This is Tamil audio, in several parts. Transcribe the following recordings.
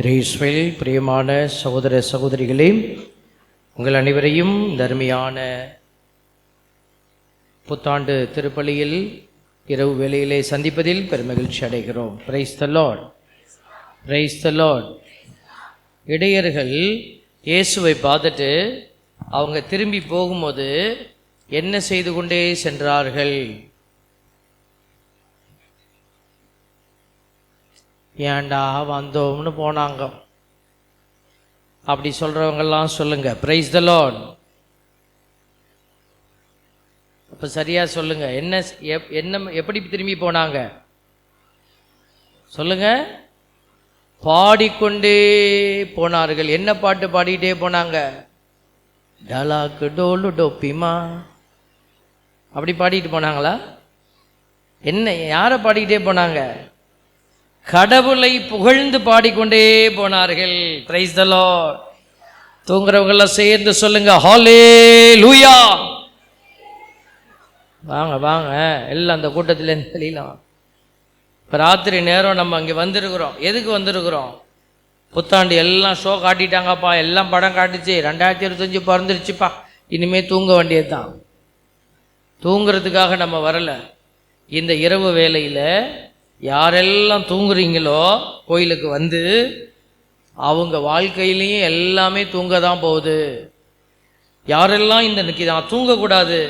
கிரேஸ்வெல் பிரியமான சகோதர சகோதரிகளே, உங்கள் அனைவரையும் தர்மியான புத்தாண்டு திருப்பலியில் இரவு வேளையிலே சந்திப்பதில் பெருமகிழ்ச்சி அடைகிறோம். Praise the Lord, praise the Lord. இடையர்கள் இயேசுவை பார்த்துட்டு அவங்க திரும்பி போகும்போது என்ன செய்து கொண்டே சென்றார்கள்? ஏண்டா வந்தோம்னு போனாங்க. அப்படி சொல்கிறவங்கெல்லாம் சொல்லுங்க, பிரைஸ் தி லார்ட். அப்போ சரியாக சொல்லுங்க, என்ன எப்படி திரும்பி போனாங்க சொல்லுங்க? பாடிக்கொண்டே போனார்கள். என்ன பாட்டு பாடிக்கிட்டே போனாங்க? டலாக்கு டோலு டோப்பிமா அப்படி பாடிட்டு போனாங்களா? என்ன, யாரை பாடிக்கிட்டே போனாங்க? கடவுளை புகழ்ந்து பாடிக்கொண்டே போனார்கள். Price the Lord. தூங்குறவங்கெல்லாம் சேர்ந்து சொல்லுங்க, ஹல்லேலூயா. வாங்க வாங்க எல்லாம் அந்த கூட்டத்திலேருந்து வெளியலாம். இப்போ ராத்திரி நேரம் நம்ம இங்கே வந்திருக்கிறோம். எதுக்கு வந்திருக்கிறோம்? புத்தாண்டு எல்லாம் ஷோ காட்டிட்டாங்கப்பா, எல்லாம் படம் காட்டுச்சு, 2025 பிறந்துருச்சுப்பா, இனிமேல் தூங்க வேண்டியது தான். தூங்குறதுக்காக நம்ம வரலை. இந்த இரவு வேளையில் யாரெல்லாம் தூங்குறீங்களோ கோயிலுக்கு வந்து அவங்க வாழ்க்கையிலையும் எல்லாமே தூங்க தான் போகுது. யாரெல்லாம் இன்னைக்கு நான் தூங்கக்கூடாது,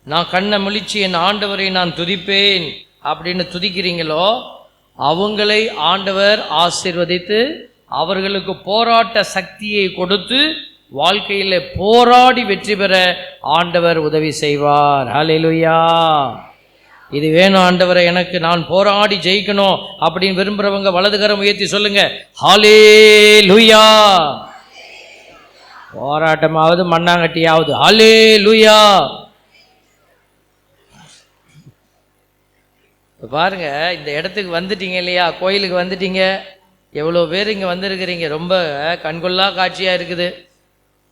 நான் கண்ணை முழிச்சு என் ஆண்டவரை நான் துதிப்பேன் அப்படின்னு துதிக்கிறீங்களோ அவங்களை ஆண்டவர் ஆசீர்வதித்து அவர்களுக்கு போராட்ட சக்தியை கொடுத்து வாழ்க்கையில் போராடி வெற்றி பெற ஆண்டவர் உதவி செய்வார். ஹல்லேலூயா. இது வேணும் ஆண்டவரை, எனக்கு நான் போராடி ஜெயிக்கணும் அப்படின்னு விரும்புகிறவங்க வலதுகரம் உயர்த்தி சொல்லுங்க, ஹல்லேலூயா. போராட்டமாவது மண்ணாங்கட்டியாவது ஹல்லேலூயா. பாருங்க, இந்த இடத்துக்கு வந்துட்டீங்க இல்லையா, கோயிலுக்கு வந்துட்டீங்க. எவ்வளோ பேர் இங்கே வந்திருக்கிறீங்க. ரொம்ப கண்கொள்ளா காட்சியாக இருக்குது.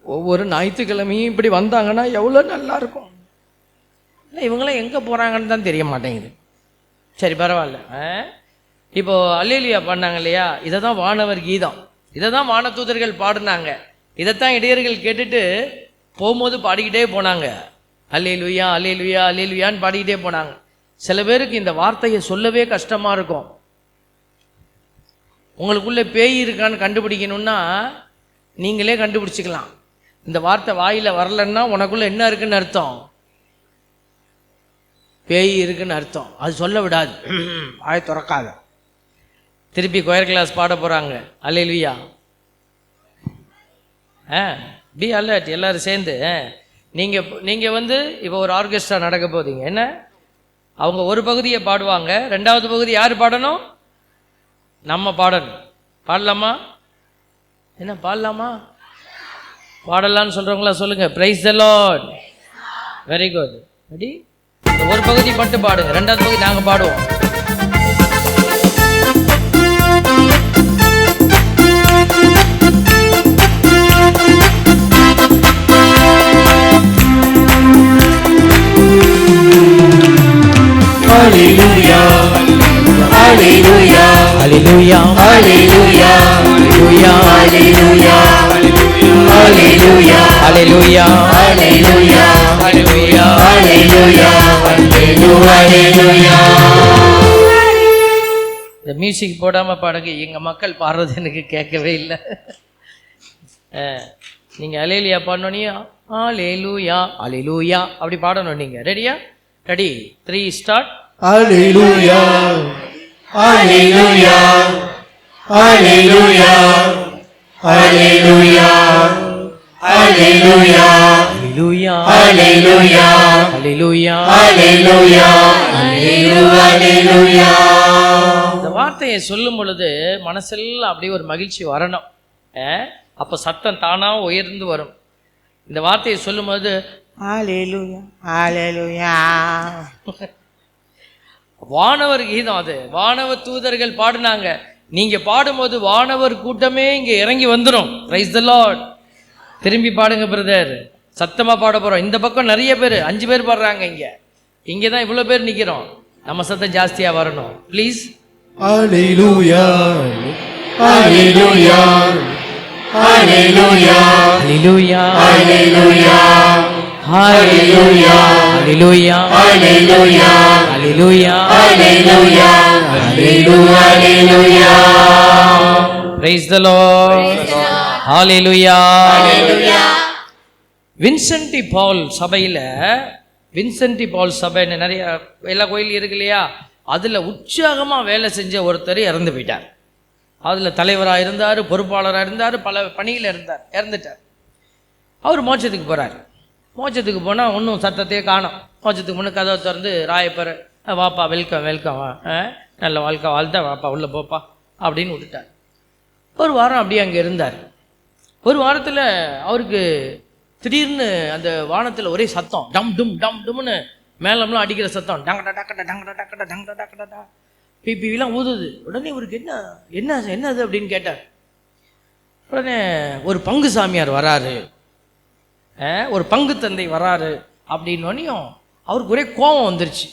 ஒவ்வொரு ஞாயிற்றுக்கிழமையும் இப்படி வந்தாங்கன்னா எவ்வளோ நல்லாயிருக்கும். இல்லை, இவங்களாம் எங்கே போகிறாங்கன்னு தான் தெரிய மாட்டேங்குது. சரி, பரவாயில்ல. இப்போது அல்லேலூயா பண்ணாங்க இல்லையா, இதை தான் வானவர் கீதம், இதை தான் வானதூதர்கள் பாடினாங்க. இதைத்தான் இடையர்கள் கேட்டுட்டு போகும்போது பாடிக்கிட்டே போனாங்க. அல்லேலூயா அல்லேலூயா அல்லேலூயான்னு பாடிக்கிட்டே போனாங்க. சில பேருக்கு இந்த வார்த்தையை சொல்லவே கஷ்டமாக இருக்கும். உங்களுக்குள்ளே பேய் இருக்கான்னு கண்டுபிடிக்கணும்னா நீங்களே கண்டுபிடிச்சிக்கலாம். இந்த வார்த்தை வாயில் வரலன்னா உனக்குள்ளே என்ன இருக்குன்னு அர்த்தம்? பேய் இருக்குன்னு அர்த்தம். அது சொல்ல விடாது, வாயை திறக்காத. திருப்பி கொயர் கிளாஸ் பாட போகிறாங்க. அல்லேலூயா. Be alert. எல்லோரும் சேர்ந்து நீங்கள் வந்து இப்போ ஒரு ஆர்கெஸ்ட்ரா நடக்க போதீங்க. என்ன, அவங்க ஒரு பகுதியை பாடுவாங்க, 2வது பகுதி யார் பாடணும்? நம்ம பாடணும். பாடலாமா? என்ன பாடலாமா? பாடலான்னு சொல்கிறவங்களா சொல்லுங்கள், price the Lord. Very good. Ready? ஒரு பகுதி மட்டும் பாடுங்க, 2வது பகுதி நாங்கள் பாடுவோம். Hallelujah, hallelujah, Hallelujah, hallelujah, Hallelujah, hallelujah, hallelujah, Hallelujah, hallelujah, Hallelujah, hallelujah, hallelujah. இந்த மியூசிக் போடாமல் பாடுங்க. எங்கள் மக்கள் பாடுறது எனக்கு கேட்கவே இல்லை. நீங்கள் அல்லேலூயா பாடணும், அல்லேலூயா அல்லேலூயா அப்படி பாடணும். நீங்கள் ரெடியா? Ready, 3 start. Hallelujah, hallelujah, hallelujah, hallelujah, hallelujah, Hallelujah, hallelujah, Hallelujah, hallelujah, hallelujah. இந்த வார்த்தையை சொல்லும் பொழுது மனசெல்லாம் அப்படியே ஒரு மகிழ்ச்சி வரணும். அப்போ சத்தம் தானாக உயர்ந்து வரும். இந்த வார்த்தையை சொல்லும்போது ஹல்லேலூயா ஹல்லேலூயா. வானவர் கீதம் அது. வானவர் தூதர்கள் பாடினாங்க. நீங்கள் பாடும்போது வானவர் கூட்டமே இங்கே இறங்கி வந்துடும். Price the Lord. திரும்பி பாடுங்க பிரதர், சத்தமாக பாட போகிறோம். இந்த பக்கம் நிறைய பேர், 5 பேர் பாடுறாங்க. இங்கே தான் இவ்வளோ பேர் நிற்கிறோம். நம்ம சத்தம் ஜாஸ்தியாக வரணும் please. Hallelujah, Hallelujah. Hallelujah. Hallelujah. Hallelujah. Hallelujah. Hallelujah. Hallelujah. Hallelujah. Hallelujah. Hallelujah. Praise the Lord. Hallelujah. Hallelujah. வின்சென்டி பால் சபையில் வின்சென்டி பால் சபைன்னு நிறைய எல்லா கோயில் இருக்கு இல்லையா, அதில் உற்சாகமாக வேலை செஞ்ச ஒருத்தர் இறந்து போயிட்டார். அதில் தலைவராக இருந்தார், பொறுப்பாளராக இருந்தார், பல பணியில் இருந்தார், இறந்துட்டார். அவர் மோட்சத்துக்கு போகிறார். மோட்சத்துக்கு போனால் ஒன்றும் சத்தத்தையே காணோம். மோட்சத்துக்கு முன்னே கதவை திறந்து ராயப்பர், வாப்பா வெல்கம் வெல்கம், நல்ல வாழ்க்கை வாழ்த்தா, வாப்பா உள்ளே போப்பா அப்படின்னு விட்டுட்டார். ஒரு வாரம் அப்படியே அங்கே இருந்தார். ஒரு வாரத்தில் அவருக்கு திடீர்னு அந்த வானத்தில் ஒரே சத்தம், டம் டும் டம் டும்னு மேலம்லாம் அடிக்கிற சத்தம், டங்கடா டக்கடா டங்கடா டக்கடா டங்கடா டக்கடா, பிபிலாம் ஊதுது. உடனே இவருக்கு என்ன என்ன என்னது அப்படின்னு கேட்டார். உடனே ஒரு பங்கு சாமியார் வராரு, ஒரு பங்கு தந்தை வராரு அப்படின்னோனையும் அவருக்கு ஒரே கோபம் வந்துருச்சு.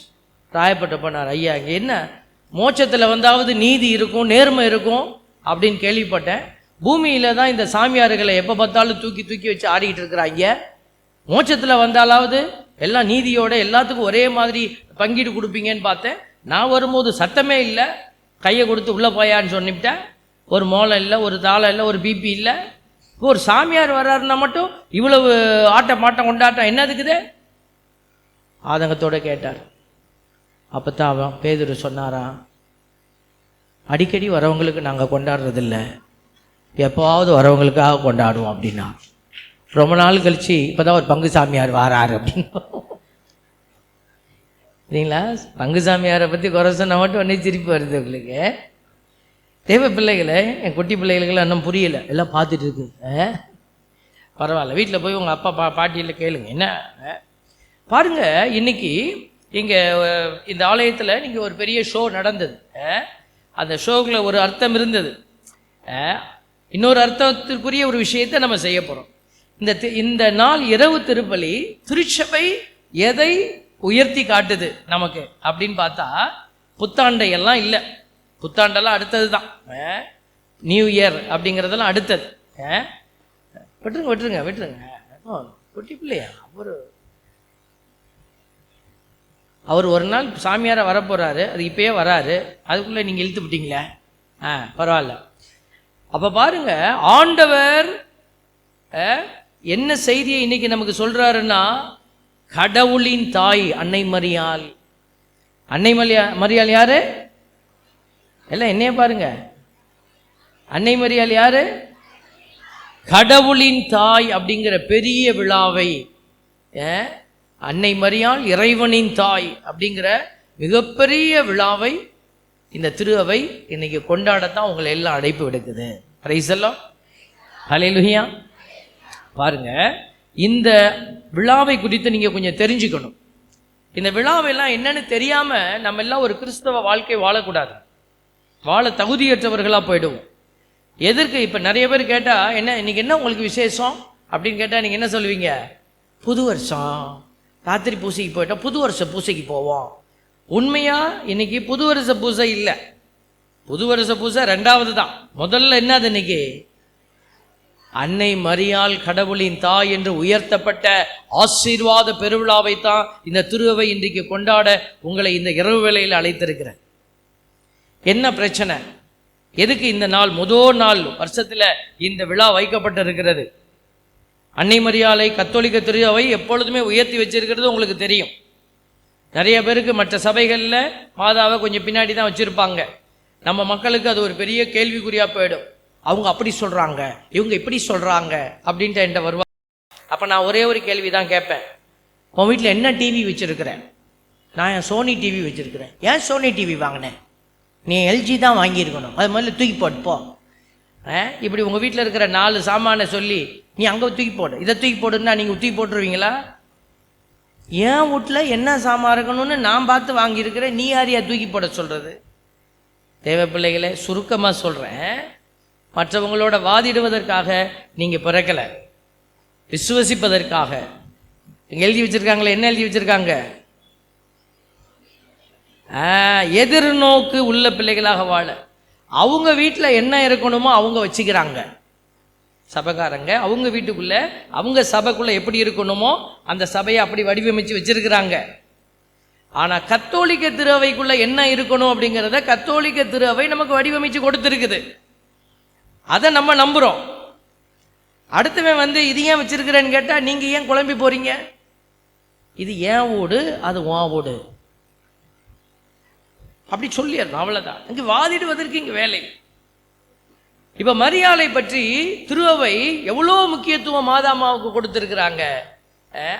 ராயப்பட்ட பண்ணார், ஐயா இங்கே என்ன மோட்சத்தில் வந்தாவது நீதி இருக்கும், நேர்மை இருக்கும் அப்படின்னு கேள்விப்பட்டேன். பூமியில் தான் இந்த சாமியார்களை எப்போ பார்த்தாலும் தூக்கி தூக்கி வச்சு ஆடிக்கிட்டு இருக்கிறாங்க. மோட்சத்தில் வந்தாலாவது எல்லாம் நீதியோட எல்லாத்துக்கும் ஒரே மாதிரி பங்கீடு கொடுப்பீங்கன்னு பார்த்தேன். நான் வரும்போது சத்தமே இல்லை, கையை கொடுத்து உள்ளே போயான்னு சொன்னிவிட்டேன். ஒரு மோளம் இல்லை, ஒரு தாளம் இல்லை, ஒரு பிபி இல்லை. இப்போ ஒரு சாமியார் வர்றாருன்னா மட்டும் இவ்வளவு ஆட்டம் மாட்டம் கொண்டாட்டம் என்னதுக்குது ஆதங்கத்தோடு கேட்டார். அப்போ தான் அவன் பேதுரு சொன்னாராம், அடிக்கடி வரவங்களுக்கு நாங்கள் கொண்டாடுறதில்ல, எப்போவாவது வரவங்களுக்காக கொண்டாடுவோம் அப்படின்னா. ரொம்ப நாள் கழிச்சு இப்போ தான் ஒரு பங்கு சாமியார் வாராரு அப்படின்னா. சரிங்களா, பங்கு சாமியாரை பற்றி குறை சொன்ன மட்டும் ஒன்றே சிரிப்பு வருது உங்களுக்கு. தேவ பிள்ளைகளை, என் குட்டி பிள்ளைகளுக்கெல்லாம் இன்னும் புரியலை, எல்லாம் பார்த்துட்டு இருக்கு. பரவாயில்ல, வீட்டில் போய் உங்கள் அப்பா பாட்டியில் கேளுங்க. என்ன பாருங்க, இன்னைக்கு இங்கே இந்த ஆலயத்தில் நீங்கள் ஒரு பெரிய ஷோ நடந்தது. அந்த ஷோவில் ஒரு அர்த்தம் இருந்தது. இன்னொரு அர்த்தத்திற்குரிய ஒரு விஷயத்தை நம்ம செய்ய போகிறோம். இந்த நாள் இரவு திருப்பலி திருச்சபை எதை உயர்த்தி காட்டுது நமக்கு அப்படின்னு பார்த்தா, புத்தாண்டையெல்லாம் இல்லை, புத்தாண்டெல்லாம் அடுத்தது தான். நியூ இயர் அப்படிங்கிறதெல்லாம் அடுத்தது. விட்டுருங்க விட்டுருங்க விட்டுருங்க, குட்டி பிள்ளையா அவர் ஒரு நாள் சாமியாரை வரப்போகிறாரு, அது இப்பயே வராரு, அதுக்குள்ளே நீங்கள் இழுத்து விட்டீங்களே. பரவாயில்ல. அப்போ பாருங்க, ஆண்டவர் என்ன செய்தியை இன்னைக்கு நமக்கு சொல்றாருன்னா, கடவுளின் தாய் அன்னை மரியாள். அன்னை மரியாள் யாரு? எல்லாம் என்னைய பாருங்க, அன்னை மரியாள் யாரு? கடவுளின் தாய் அப்படிங்கிற பெரிய விழாவை, அன்னை மரியாள் இறைவனின் தாய் அப்படிங்கிற மிகப்பெரிய விழாவை இந்த திரு அவை இன்னைக்கு கொண்டாடத்தான் உங்களை எல்லாம் அழைப்பு விடுக்குது. Price the Lord. ஹல்லேலூயா. பாருங்க, இந்த விழாவை குறித்து நீங்க கொஞ்சம் தெரிஞ்சுக்கணும். இந்த விழாவெல்லாம் என்னன்னு தெரியாம நம்ம எல்லாம் ஒரு கிறிஸ்தவ வாழ்க்கை வாழக்கூடாது, வாழ தகுதியற்றவர்களா போயிடுவோம். எதற்கு? இப்ப நிறைய பேர் கேட்டா, என்ன இன்னைக்கு என்ன உங்களுக்கு விசேஷம் அப்படின்னு கேட்டா நீங்க என்ன சொல்லுவீங்க? புது வருஷம், ராத்திரி பூசைக்கு போயிட்டா புது வருஷ பூசைக்கு போவோம். உண்மையா இன்னைக்கு புது வருஷ பூசை இல்லை, புது வருஷ பூசை ரெண்டாவது தான். முதல்ல என்னது? இன்னைக்கு அன்னை மரியாள் கடவுளின் தாய் என்று உயர்த்தப்பட்ட ஆசீர்வாத பெருவிழாவை தான் இந்த திருவை இன்றைக்கு கொண்டாட உங்களை இந்த இரவு வேளையில் அழைத்திருக்கிறேன். என்ன பிரச்சனை? எதுக்கு இந்த நாள் முதல் நாள் வருஷத்துல இந்த விழா வைக்கப்பட்டிருக்கிறது? அன்னை மரியாளை கத்தோலிக்க திருவை எப்பொழுதுமே உயர்த்தி வச்சிருக்கிறது உங்களுக்கு தெரியும். நிறைய பேருக்கு மற்ற சபைகளில் மாதாவை கொஞ்சம் பின்னாடி தான் வச்சுருப்பாங்க. நம்ம மக்களுக்கு அது ஒரு பெரிய கேள்விக்குறியாக போயிடும். அவங்க அப்படி சொல்கிறாங்க, இவங்க இப்படி சொல்கிறாங்க அப்படின்ட்டு என்கிட்ட வருவாங்க. அப்போ நான் ஒரே ஒரு கேள்வி தான் கேட்பேன், உன் வீட்டில் என்ன டிவி வச்சுருக்கிறேன்? நான் என் சோனி டிவி வச்சுருக்கிறேன். ஏன் சோனி டிவி வாங்கினேன்? நீ எல்ஜி தான் வாங்கியிருக்கணும், அது முதல்ல தூக்கி போட்டுப்போ. இப்படி உங்கள் வீட்டில் இருக்கிற 4 சாமானை சொல்லி நீ அங்கே தூக்கி போடு, இதை தூக்கி போடுன்னா நீங்கள் தூக்கி போட்டுருவீங்களா? என் வீட்டில் என்ன சாமான் இருக்கணும்னு நான் பார்த்து வாங்கியிருக்கிறேன், நீ யாரையா தூக்கி போட சொல்கிறது? தேவ பிள்ளைகளை, சுருக்கமாக சொல்கிறேன், மற்றவங்களோட வாதிடுவதற்காக நீங்கள் பிறக்கலை, விசுவசிப்பதற்காக. எழுதி வச்சுருக்காங்களே, என்ன எழுதி வச்சுருக்காங்க? எதிர்நோக்கு உள்ள பிள்ளைகளாக வாழ. அவங்க வீட்டில் என்ன இருக்கணுமோ அவங்க வச்சுக்கிறாங்க. சபைக்காரங்க அவங்க வீட்டுக்குள்ள அவங்க சபைக்குள்ள எப்படி இருக்கணுமோ அந்த சபையை அப்படி வடிவமைச்சு வச்சிருக்கிறாங்க. ஆனால் கத்தோலிக்க திருவைக்குள்ள என்ன இருக்கணும் அப்படிங்கிறத கத்தோலிக்க திருவை நமக்கு வடிவமைச்சு கொடுத்துருக்குது. அதை நம்ம நம்புகிறோம். அடுத்தவன் வந்து இது ஏன் வச்சிருக்கிறேன்னு கேட்டால் நீங்கள் ஏன் குழம்பி போறீங்க? இது ஏன் வீடு, அது உன் வீடு அப்படி சொல்லிடணும், அவ்வளோதான். இங்கே வாதிடுவதற்கு இங்கே வேலை. இப்போ மரியாளை பற்றி திருவை எவ்வளோ முக்கியத்துவம் மாதாமாவுக்கு கொடுத்துருக்குறாங்க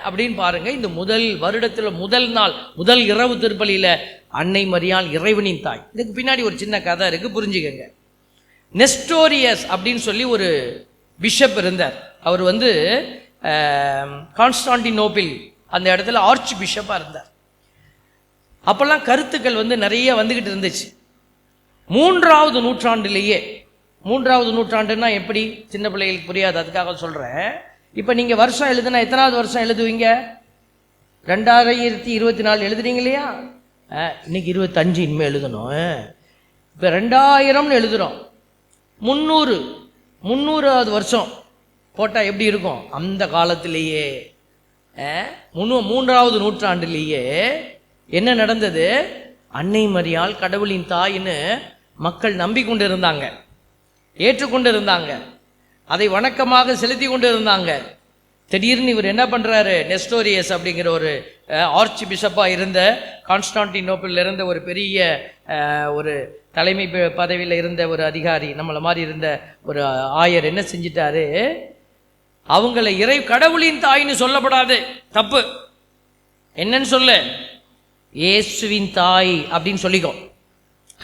அப்படின்னு பாருங்க. இந்த முதல் வருடத்தில் முதல் நாள் முதல் இரவு திருப்பலியில் அன்னை மரியாள் இறைவனின் தாய். இதுக்கு பின்னாடி ஒரு சின்ன கதை இருக்குது, புரிஞ்சுக்கங்க. நெஸ்டோரியஸ் அப்படின்னு சொல்லி ஒரு பிஷப் இருந்தார். அவர் வந்து கான்ஸ்டான்டினோப்பிள் அந்த இடத்துல ஆர்ச் பிஷப்பாக இருந்தார். அப்போல்லாம் கருத்துக்கள் வந்து நிறைய வந்துக்கிட்டு இருந்துச்சு. 3வது நூற்றாண்டிலேயே, 3வது நூற்றாண்டுன்னா எப்படி, சின்ன பிள்ளைகளுக்கு புரியாது, அதுக்காக சொல்கிறேன். இப்போ நீங்கள் வருஷம் எழுதுனா எத்தனாவது வருஷம் எழுதுவீங்க? 2024 எழுதுறீங்க இல்லையா? இன்னைக்கு 25 இனிமேல் எழுதணும். இப்போ 2000னு எழுதுகிறோம். 300வது வருஷம் போட்டால் எப்படி இருக்கும்? அந்த காலத்திலேயே 3வது நூற்றாண்டிலேயே என்ன நடந்தது? அன்னை மரியாள் கடவுளின் தாயின்னு மக்கள் நம்பிக்கொண்டு இருந்தாங்க, ஏற்றுக்கொண்டு இருந்தாங்க, அதை வணக்கமாக செலுத்தி கொண்டு இருந்தாங்க. திடீர்னு இவர் என்ன பண்ணுறாரு? நெஸ்டோரியஸ் அப்படிங்கிற ஒரு ஆர்ச் பிஷப்பாக இருந்த, கான்ஸ்டான்டினோப்பிளில் இருந்த ஒரு பெரிய ஒரு தலைமை பதவியில் இருந்த ஒரு அதிகாரி, நம்மளை மாதிரி இருந்த ஒரு ஆயர் என்ன செஞ்சிட்டாரு? அவங்கள கடவுளின் தாயின்னு சொல்லப்படாது, தப்பு. என்னன்னு சொல்லு? இயேசுவின் தாய் அப்படின்னு சொல்லிக்கோ.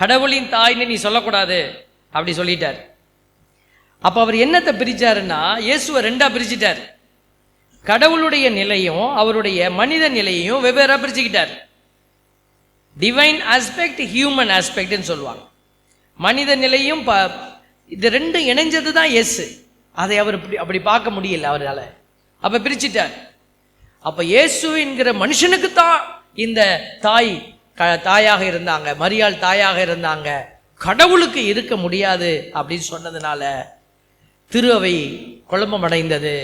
கடவுளின் தாய்ன்னு நீ சொல்லக்கூடாது அப்படி சொல்லிட்டார். அப்போ அவர் என்னத்தை பிரிச்சாருன்னா, இயேசுவை 2ஆ பிரிச்சுட்டார். கடவுளுடைய நிலையும் அவருடைய மனித நிலையையும் வெவ்வேறா பிரிச்சுக்கிட்டார். டிவைன் ஆஸ்பெக்ட், ஹியூமன் ஆஸ்பெக்ட்னு சொல்லுவாங்க. மனித நிலையும் இது ரெண்டும் இணைஞ்சது தான் இயேசு. அதை அவர் அப்படி பார்க்க முடியல அவரால். அப்போ பிரிச்சுட்டார். அப்போ இயேசு என்கிற மனுஷனுக்கு தான் இந்த தாயாக இருந்தாங்க, மரியாள் தாயாக இருந்தாங்க, கடவுளுக்கு இருக்க முடியாது அப்படின்னு சொன்னதுனால திருவை குழப்பமடைந்தது,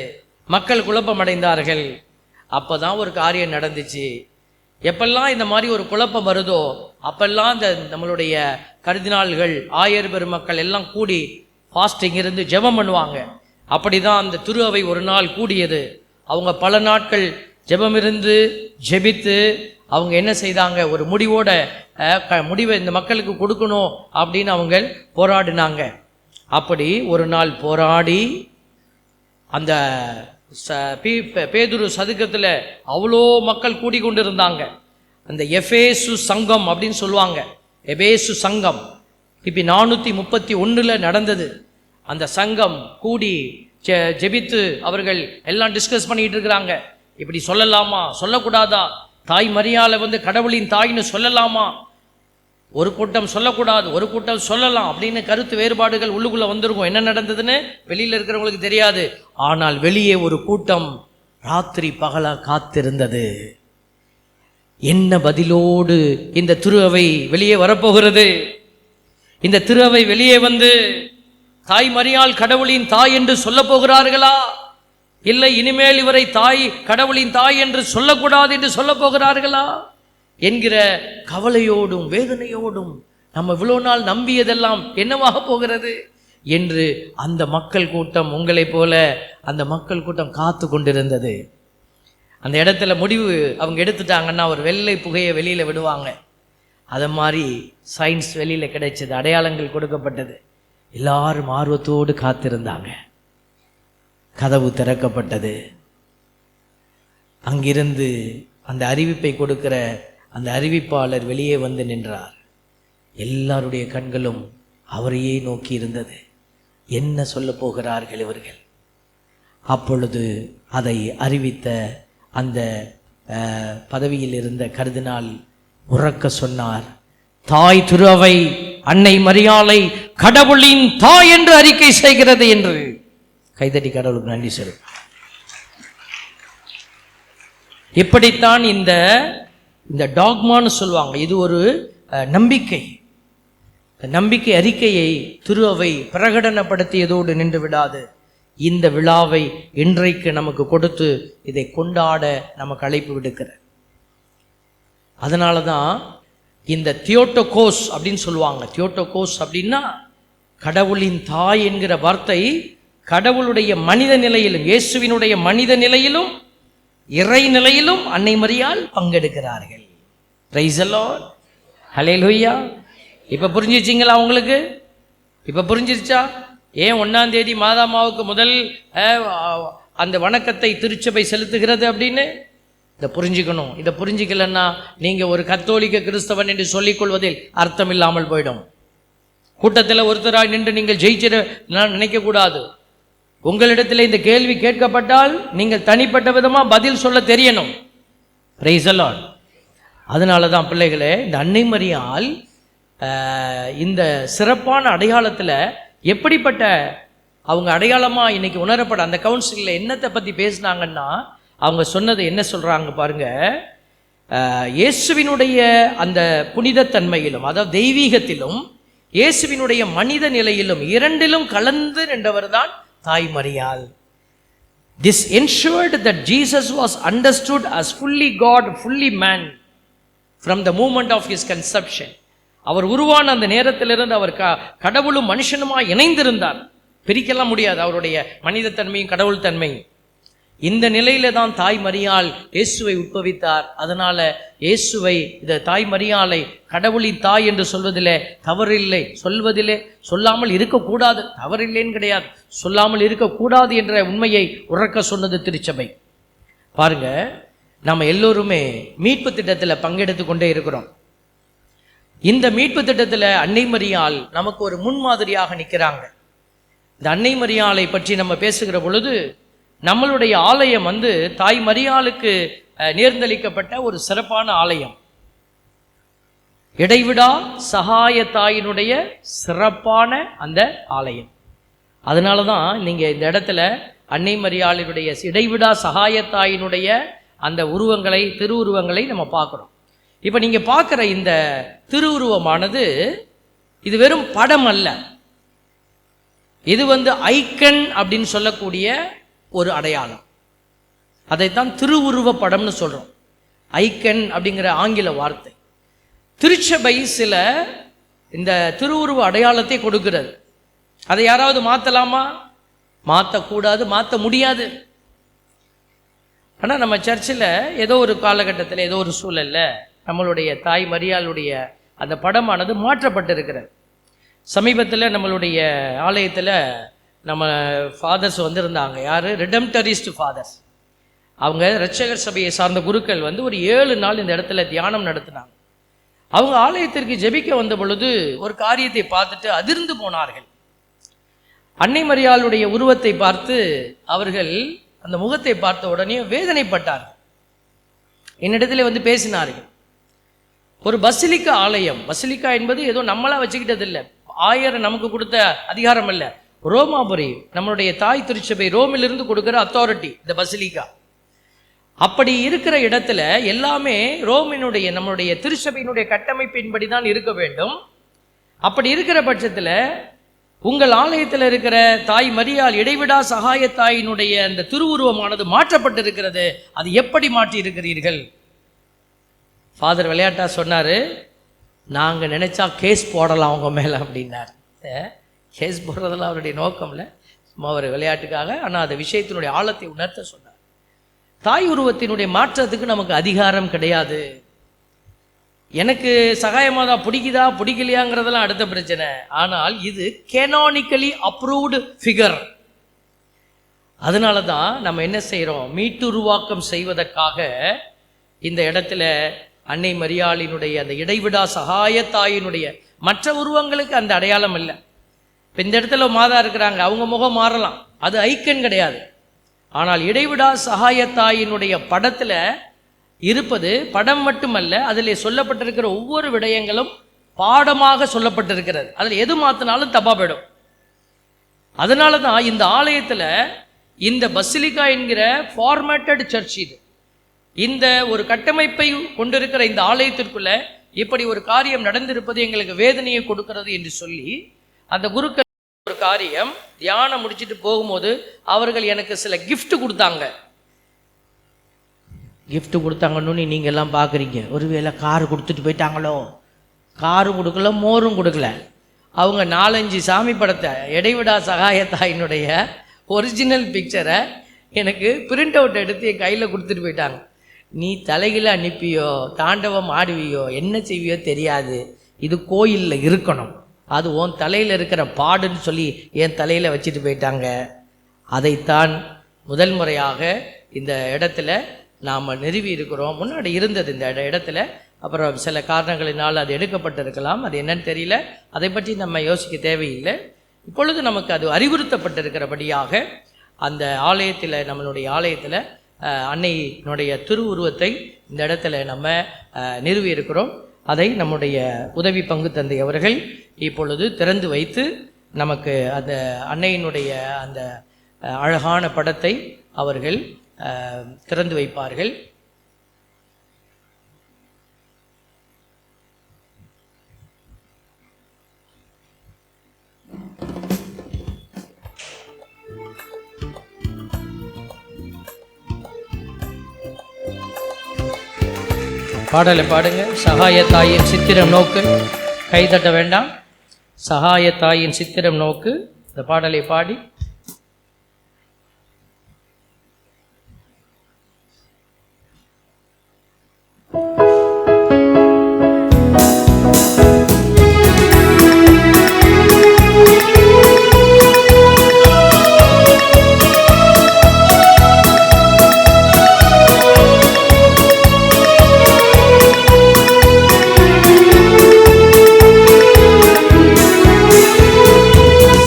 மக்கள் குழப்பமடைந்தார்கள். அப்போ தான் ஒரு காரியம் நடந்துச்சு. எப்பெல்லாம் இந்த மாதிரி ஒரு குழப்பம் வருதோ அப்பெல்லாம் இந்த நம்மளுடைய கர்தினால்கள், ஆயர் பெருமக்கள் எல்லாம் கூடி ஃபாஸ்டிங் இருந்து ஜெபம் பண்ணுவாங்க. அப்படி தான் அந்த திருவை ஒரு நாள் கூடியது. அவங்க பல நாட்கள் ஜெபம் இருந்து ஜெபித்து அவங்க என்ன செய்தாங்க? ஒரு முடிவை இந்த மக்களுக்கு கொடுக்கணும் அப்படின்னு அவங்க போராடினாங்க. அப்படி ஒரு நாள் போராடி அந்த பேதுரு சதுக்கத்தில் அவ்வளோ மக்கள் கூடி கொண்டு இருந்தாங்க. அந்த எபேசு சங்கம் அப்படின்னு சொல்லுவாங்க. எபேசு சங்கம் இப்போ 431 நடந்தது. அந்த சங்கம் கூடி ஜெபித்து அவர்கள் எல்லாம் டிஸ்கஸ் பண்ணிட்டு இருக்கிறாங்க. இப்படி சொல்லலாமா, சொல்லக்கூடாதா? தாய் மரியாளை வந்து கடவுளின் தாய்னு சொல்லலாமா? ஒரு கூட்டம் சொல்லக்கூடாது, ஒரு கூட்டம் சொல்லலாம் அப்படின்னு கருத்து வேறுபாடுகள் உள்ளுக்குள்ளே வந்திருக்கும். என்ன நடந்ததுன்னு வெளியில் இருக்கிறவங்களுக்கு தெரியாது. ஆனால் வெளியே ஒரு கூட்டம் ராத்திரி பகலாக காத்திருந்தது. என்ன பதிலோடு இந்த திருவை வெளியே வரப்போகிறது? இந்த திருவை வெளியே வந்து தாய் மரியாள் கடவுளின் தாய் என்று சொல்ல போகிறார்களா, இல்லை இனிமேல் இவரை கடவுளின் தாய் என்று சொல்லக்கூடாது என்று சொல்ல போகிறார்களா என்கிற கவலையோடும் வேதனையோடும் நம்ம இவ்வளோ நாள் நம்பியதெல்லாம் என்னவாக போகிறது என்று அந்த மக்கள் கூட்டம், உங்களைப் போல அந்த மக்கள் கூட்டம் காத்து கொண்டிருந்தது. அந்த இடத்துல முடிவு அவங்க எடுத்துட்டாங்கன்னா ஒரு வெள்ளை புகையை வெளியில் விடுவாங்க. அதை மாதிரி சயின்ஸ் வெளியில் கிடைச்சது, அடையாளங்கள் கொடுக்கப்பட்டது. எல்லாரும் ஆர்வத்தோடு காத்திருந்தாங்க. கதவு திறக்கப்பட்டது. அங்கிருந்து அந்த அறிவிப்பை கொடுக்கிற அந்த அறிவிப்பாளர் வெளியே வந்து நின்றார். எல்லாருடைய கண்களும் அவரையே நோக்கி இருந்தது. என்ன சொல்ல போகிறார்கள் இவர்கள்? அப்பொழுது அதை அறிவித்த அந்த பதவியில் இருந்த கர்தினால் உறக்க சொன்னார், தாய் திருவை அன்னை மரியாளை கடவுளின் தாய் என்று அறிக்கை செய்கிறது என்று. கைதட்டி கடவுளுக்கு நன்றி சொல்லு. இப்படித்தான் இந்த டாக்மான்னு சொல்லுவாங்க. இது ஒரு நம்பிக்கை. நம்பிக்கை அறிக்கையை திரு அவை பிரகடனப்படுத்தியதோடு நின்று விடாது. இந்த விழாவை இன்றைக்கு நமக்கு கொடுத்து இதை கொண்டாட நமக்கு அழைப்பு விடுக்கிறார். அதனால தான் இந்த தியோட்டோகோஸ் அப்படின்னு சொல்லுவாங்க. தியோட்டோகோஸ் அப்படின்னா கடவுளின் தாய் என்கிற வார்த்தை கடவுளுடைய மனித நிலையிலும் இயேசுவினுடைய மனித நிலையிலும் இறை நிலையிலும் அன்னை மரியாள் பங்கெடுக்கிறார்கள். பிரைஸ் தி லார்ட், ஹல்லேலூயா. இப்போ புரிஞ்சிச்சிங்களா உங்களுக்கு? இப்போ புரிஞ்சிருச்சா ஏன் 1ஆம் தேதி மாதாமாவுக்கு முதல் அந்த வணக்கத்தை திருச்சபை செலுத்துகிறது அப்படின்னு? இதை புரிஞ்சுக்கணும். இதை புரிஞ்சிக்கலன்னா நீங்கள் ஒரு கத்தோலிக்க கிறிஸ்தவன் என்று சொல்லிக்கொள்வதில் அர்த்தம் இல்லாமல் போயிடும். கூட்டத்தில் ஒருத்தராய் நின்று நீங்கள் ஜெயிச்சிட நினைக்கக்கூடாது. உங்களிடத்தில் இந்த கேள்வி கேட்கப்பட்டால் நீங்கள் தனிப்பட்ட விதமாக பதில் சொல்ல தெரியணும். Price the Lord. அதனால தான் பிள்ளைகளே, இந்த அன்னை மரியாள் இந்த சிறப்பான அடையாளத்தில் எப்படிப்பட்ட அவங்க அடையாளமாக இன்னைக்கு உணரப்பட அந்த கவுன்சிலில் என்னத்தை பற்றி பேசினாங்கன்னா அவங்க சொன்னது என்ன சொல்கிறாங்க பாருங்க. இயேசுவினுடைய அந்த புனிதத்தன்மையிலும் அதாவது தெய்வீகத்திலும் இயேசுவினுடைய மனித நிலையிலும் இரண்டிலும் கலந்து நின்றவர் தான் தாய் மரியாள். This ensured that Jesus was understood as fully God, fully man from the moment of his conception. அவர் உருவான அந்த நேரத்திலிருந்து அவர் கடவுளும் மனுஷனுமாய் இணைந்திருந்தார். பிரிக்கலாம் முடியாது அவருடைய மனித தன்மையும் கடவுள் தன்மையும். இந்த நிலையில தான் தாய் மரியாள் இயேசுவை உட்பவித்தார். அதனால இயேசுவை இந்த தாய் மரியாளை கடவுளின் தாய் என்று சொல்வதிலே தவறில்லை, சொல்வதிலே சொல்லாமல் இருக்கக்கூடாது, தவறில்லைன்னு கிடையாது, சொல்லாமல் இருக்கக்கூடாது என்ற உண்மையை உறக்க சொன்னது திருச்சபை. பாருங்க, நம்ம எல்லோருமே மீட்பு திட்டத்தில் பங்கெடுத்து கொண்டே இருக்கிறோம். இந்த மீட்பு திட்டத்தில் அன்னை மரியாள் நமக்கு ஒரு முன்மாதிரியாக நிற்கிறாங்க. இந்த அன்னை மரியாளை பற்றி நம்ம பேசுகிற பொழுது நம்மளுடைய ஆலயம் தாய் மரியாளுக்கு நேர்ந்தளிக்கப்பட்ட ஒரு சிறப்பான ஆலயம். இடைவிடா சகாய தாயினுடைய சிறப்பான அந்த ஆலயம். அதனால தான் நீங்கள் இந்த இடத்துல அன்னை மரியாளினுடைய இடைவிடா சகாய தாயினுடைய அந்த உருவங்களை திருவுருவங்களை நம்ம பார்க்குறோம். இப்போ நீங்கள் பார்க்குற இந்த திருவுருவமானது இது வெறும் படம் அல்ல, இது ஐக்கன் அப்படின்னு சொல்லக்கூடிய ஒரு அடையாளம். அதைத்தான் திருவுருவ படம்னு சொல்கிறோம். ஐக்கன் அப்படிங்கிற ஆங்கில வார்த்தை. திருச்சபை சில இந்த திருவுருவ அடையாளத்தை கொடுக்கிறது. அதை யாராவது மாற்றலாமா? மாற்றக்கூடாது, மாற்ற முடியாது. ஆனால் நம்ம சர்ச்சில் ஏதோ ஒரு காலகட்டத்தில் ஏதோ ஒரு சூழலில் நம்மளுடைய தாய் மரியாளுடைய அந்த படமானது மாற்றப்பட்டிருக்கிறது. சமீபத்தில் நம்மளுடைய ஆலயத்தில் நம்ம ஃபாதர்ஸ் வந்திருந்தாங்க. யார்? ரிடம்டரிஸ்ட் ஃபாதர்ஸ். அவங்க இரட்சகர் சபையை சார்ந்த குருக்கள் ஒரு 7 நாள் இந்த இடத்துல தியானம் நடத்தினாங்க. அவங்க ஆலயத்திற்கு ஜெபிக்க வந்த பொழுது ஒரு காரியத்தை பார்த்துட்டு அதிர்ந்து போனார்கள். அன்னை மரியாளுடைய உருவத்தை பார்த்து அவர்கள் அந்த முகத்தை பார்த்த உடனே வேதனைப்பட்டார்கள். என்னிடத்துல பேசினார்கள். ஒரு பசிலிக்கா ஆலயம், பசிலிக்கா என்பது ஏதோ நம்மளா வச்சுக்கிட்டது இல்லை, ஆயர் நமக்கு கொடுத்த அதிகாரம் அல்ல. ரோமாபுரி நம்மளுடைய தாய் திருச்சபை ரோமிலிருந்து கொடுக்கிற அத்தாரிட்டி இந்த பசிலிக்கா. அப்படி இருக்கிற இடத்துல எல்லாமே ரோமினுடைய நம்மளுடைய திருச்சபையினுடைய கட்டமைப்பின்படி தான் இருக்க வேண்டும். அப்படி இருக்கிற பட்சத்தில் உங்கள் ஆலயத்தில் இருக்கிற தாய் மரியாள் இடைவிடா சகாய தாயினுடைய அந்த திருவுருவமானது மாற்றப்பட்டிருக்கிறது. அது எப்படி மாற்றி இருக்கிறீர்கள்? ஃபாதர் விளையாட்டா சொன்னார், நாங்கள் நினைச்சா கேஸ் போடலாம் அவங்க மேலே அப்படின்னார். கேஸ் போடுறதெல்லாம் அவருடைய நோக்கம் இல்லை, சும்மா ஒரு விளையாட்டுக்காக. ஆனால் அந்த விஷயத்தினுடைய ஆழத்தை உணர்த்த சொன்னார். தாய் உருவத்தினுடைய மாற்றத்துக்கு நமக்கு அதிகாரம் கிடையாது. எனக்கு சகாயமாதா பிடிக்குதா பிடிக்கலையாங்கிறதெல்லாம் அடுத்த பிரச்சனை. ஆனால் இது கேனானிக்கலி அப்ரூவ்டு ஃபிகர். அதனால தான் நம்ம என்ன செய்கிறோம், மீட்டுருவாக்கம் செய்வதற்காக இந்த இடத்துல அன்னை மரியாளினுடைய அந்த இடைவிடா சகாய தாயினுடைய மற்ற உருவங்களுக்கு அந்த அடையாளம் இல்லை. இப்போ இந்த இடத்துல மாதா இருக்கிறாங்க, அவங்க முகம் மாறலாம், அது ஐக்கன் கிடையாது. ஆனால் இடைவிடா சகாய தாயினுடைய படத்தில் இருப்பது படம் மட்டுமல்ல, அதில் சொல்லப்பட்டிருக்கிற ஒவ்வொரு விடயங்களும் பாடமாக சொல்லப்பட்டிருக்கிறது. அதில் எது மாற்றினாலும் தப்பா போயிடும். அதனால தான் இந்த ஆலயத்தில் இந்த பசிலிக்கா என்கிற ஃபார்மேட்டட் சர்ச், இது இந்த ஒரு கட்டமைப்பை கொண்டிருக்கிற இந்த ஆலயத்திற்குள்ள இப்படி ஒரு காரியம் நடந்திருப்பது எங்களுக்கு வேதனையை கொடுக்கிறது என்று சொல்லி அந்த குருக்கள் ஒரு காரியம் தியானம் முடிச்சுட்டு போகும்போது அவர்கள் எனக்கு சில gift கொடுத்தாங்க. gift கொடுத்தாங்கன்னு நீங்கள் எல்லாம் பார்க்குறீங்க. ஒருவேளை காரு கொடுத்துட்டு போயிட்டாங்களோ? காரும் கொடுக்கல, மோரும் கொடுக்கல. அவங்க 4-5 சாமி படத்தை இடைவிடா சகாயத்தாயினுடைய ஒரிஜினல் பிக்சரை எனக்கு பிரிண்ட் அவுட் எடுத்து என் கையில் கொடுத்துட்டு போயிட்டாங்க. நீ தலையில் அனுப்பியோ, தாண்டவம் ஆடுவியோ, என்ன செய்வியோ தெரியாது, இது கோயிலில் இருக்கணும், அது உன் தலையில் இருக்கிற பாடுன்னு சொல்லி என் தலையில் வச்சுட்டு போயிட்டாங்க. அதைத்தான் முதல் முறையாக இந்த இடத்துல நாம் நிறுவி இருக்கிறோம். முன்னாடி இருந்தது இந்த இடத்துல, அப்புறம் சில காரணங்களினால் அது எடுக்கப்பட்டிருக்கலாம், அது என்னன்னு தெரியல, அதை பற்றி நம்ம யோசிக்க தேவையில்லை. இப்பொழுது நமக்கு அது அறிவுறுத்தப்பட்டிருக்கிறபடியாக அந்த ஆலயத்தில், நம்மளுடைய ஆலயத்தில் அன்னையினுடைய திருவுருவத்தை இந்த இடத்துல நம்ம நிறுவி இருக்கிறோம். அதை நம்முடைய உதவி பங்கு தந்தை அவர்கள் இப்பொழுது திறந்து வைத்து நமக்கு அந்த அன்னையினுடைய அந்த அழகான படத்தை அவர்கள் திறந்து வைப்பார்கள். பாடலை பாடுங்க. சகாய தாயின் சித்திரம் நோக்கு. கைதட்ட வேண்டாம். சகாய தாயின் சித்திரம் நோக்கு. இந்த பாடலை பாடி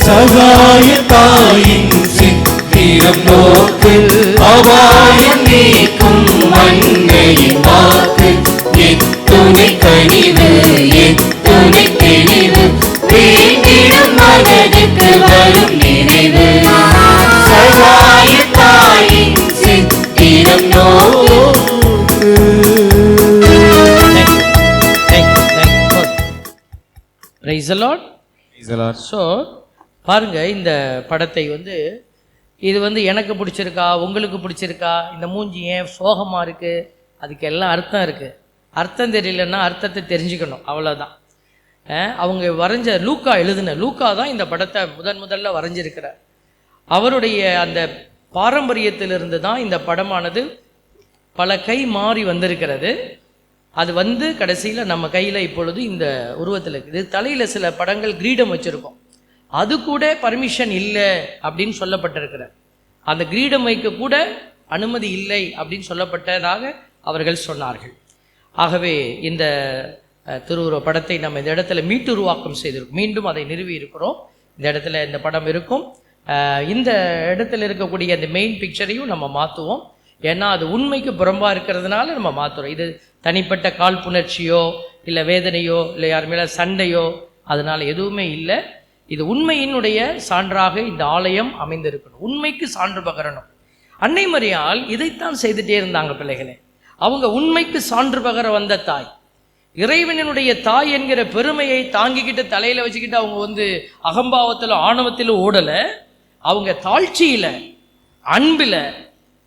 சகாயத்தாயின் சித்திரம் நோக்கு, அபாயம் நீக்கும் அன்னையின் வாக்கு, எத்துணை கனிவு எத்துணை தெளிவு, வேண்டிடும் மனதுக்கு வரும் நிறைவு. சகாயத்தாயின் சித்திரம் நோக்கு. Praise the Lord. ஸோ பாருங்க, இந்த படத்தை இது எனக்கு பிடிச்சிருக்கா, உங்களுக்கு பிடிச்சிருக்கா, இந்த மூஞ்சி ஏன் சோகமாக இருக்குது, அதுக்கு எல்லாம் அர்த்தம் இருக்குது. அர்த்தம் தெரியலன்னா அர்த்தத்தை தெரிஞ்சுக்கணும், அவ்வளோதான். அவங்க வரைஞ்ச லூக்கா தான் இந்த படத்தை முதல்ல வரைஞ்சிருக்கிறார். அவருடைய அந்த பாரம்பரியத்திலிருந்து தான் இந்த படமானது பல கை மாறி வந்திருக்கிறது. அது கடைசியில் நம்ம கையில் இப்பொழுது இந்த உருவத்தில் இருக்குது. தலையில் சில படங்கள் கிரீடம் வச்சுருக்கோம், அது கூட பர்மிஷன் இல்லை அப்படின்னு சொல்லப்பட்டிருக்கிறார். அந்த கிரீடம் வைக்க கூட அனுமதி இல்லை அப்படின்னு சொல்லப்பட்டதாக அவர்கள் சொன்னார்கள். ஆகவே இந்த திருவுருவ படத்தை நம்ம இந்த இடத்துல மீட்டுருவாக்கம் செய்திருக்கோம், மீண்டும் அதை நிறுவி இருக்கிறோம். இந்த இடத்துல இந்த படம் இருக்கும். இந்த இடத்துல இருக்கக்கூடிய அந்த மெயின் பிக்சரையும் நம்ம மாற்றுவோம். ஏன்னா அது உண்மைக்கு புறம்பாக இருக்கிறதுனால நம்ம மாற்றுறோம். இது தனிப்பட்ட காழ்ப்புணர்ச்சியோ இல்லை வேதனையோ இல்லை யார் மேலே சண்டையோ அதனால் எதுவுமே இல்லை. இது உண்மையினுடைய சான்றாக இந்த ஆலயம் அமைந்திருக்கணும், உண்மைக்கு சான்று பகரணும். அன்னை மரியாள் இதைத்தான் செய்துட்டே இருந்தாங்க பிள்ளைகளே. அவங்க உண்மைக்கு சான்று பகர வந்த தாய், இறைவனுடைய தாய் என்கிற பெருமையை தாங்கிக்கிட்டு தலையில் வச்சுக்கிட்டு அவங்க அகம்பாவத்தில் ஆணவத்தில் ஓடலை. அவங்க தாழ்ச்சியில் அன்பில்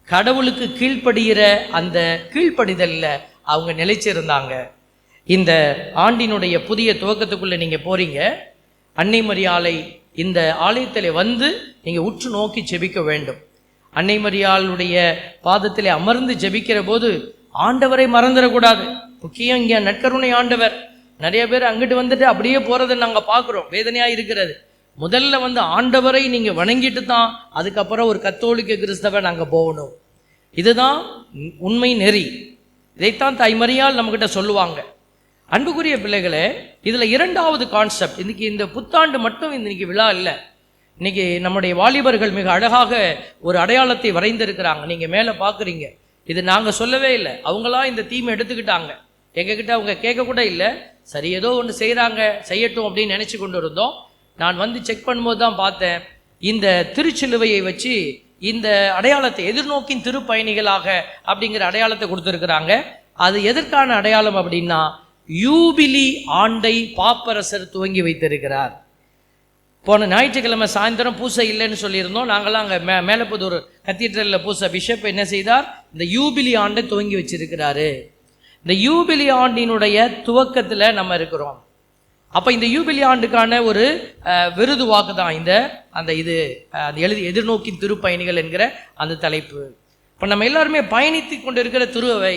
கடவுளுக்கு கீழ்ப்படுகிற அந்த கீழ்ப்படிதலில் அவங்க நிலைச்சிருந்தாங்க. இந்த ஆண்டினுடைய புதிய துவக்கத்துக்குள்ளே நீங்கள் போகிறீங்க. அன்னை மரியாளை இந்த ஆலயத்தில் நீங்கள் உற்று நோக்கி ஜெபிக்க வேண்டும். அன்னை மரியாளுடைய பாதத்தில் அமர்ந்து ஜெபிக்கிற போது ஆண்டவரை மறந்துடக்கூடாது. முக்கியம் இங்கே நற்கருணை ஆண்டவர். நிறைய பேர் அங்கிட்டு வந்துட்டு அப்படியே போகிறத நாங்கள் பார்க்குறோம், வேதனையாக இருக்கிறது. முதல்ல ஆண்டவரை நீங்கள் வணங்கிட்டு தான் அதுக்கப்புறம் ஒரு கத்தோலிக்க கிறிஸ்தவன் நாங்கள் போகணும். இதுதான் உண்மை நெறி. இதைத்தான் தாய் மரியாள் நம்மக்கிட்ட சொல்லுவாங்க. அன்புக்குரிய பிள்ளைகளே, இதில் இரண்டாவது கான்செப்ட், இன்றைக்கி இந்த புத்தாண்டு மட்டும் இன்றைக்கி விழா இல்லை. இன்றைக்கி நம்முடைய வாலிபர்கள் மிக அழகாக ஒரு அடையாளத்தை வரைந்திருக்கிறாங்க. நீங்கள் மேலே பார்க்குறீங்க. இது நாங்கள் சொல்லவே இல்லை, அவங்களாம் இந்த தீமை எடுத்துக்கிட்டாங்க. எங்ககிட்ட அவங்க கேட்கக்கூட இல்லை. சரி, ஏதோ ஒன்று செய்கிறாங்க, செய்யட்டும் அப்படின்னு நினச்சி கொண்டு இருந்தோம். நான் செக் பண்ணும்போது தான் பார்த்தேன், இந்த திருச்சிலுவையை வச்சு இந்த அடையாளத்தை எதிர்நோக்கின் திருப்பயணிகளாக அப்படிங்கிற அடையாளத்தை கொடுத்துருக்குறாங்க. அது எதற்கான அடையாளம் அப்படின்னா, யூபிலி ஆண்டை பாப்பரசர் துவங்கி வைத்திருக்கிறார். போன ஞாயிற்றுக்கிழமை சாயந்தரம் பூசை இல்லைன்னு சொல்லியிருந்தோம். நாங்களாம் அங்கே மேலப்புதூர் கத்தீட்ரலில் பூசை பிஷப் என்ன செய்தார், இந்த யூபிலி ஆண்டை துவங்கி வச்சிருக்கிறாரு. இந்த யூபிலி ஆண்டினுடைய துவக்கத்தில் நம்ம இருக்கிறோம். அப்போ இந்த யூபிலி ஆண்டுக்கான ஒரு விருது வாக்கு தான் அந்த எதிர்நோக்கின் திருப்பயணிகள் என்கிற அந்த தலைப்பு. இப்போ நம்ம எல்லாருமே பயணித்து கொண்டு இருக்கிற திருவை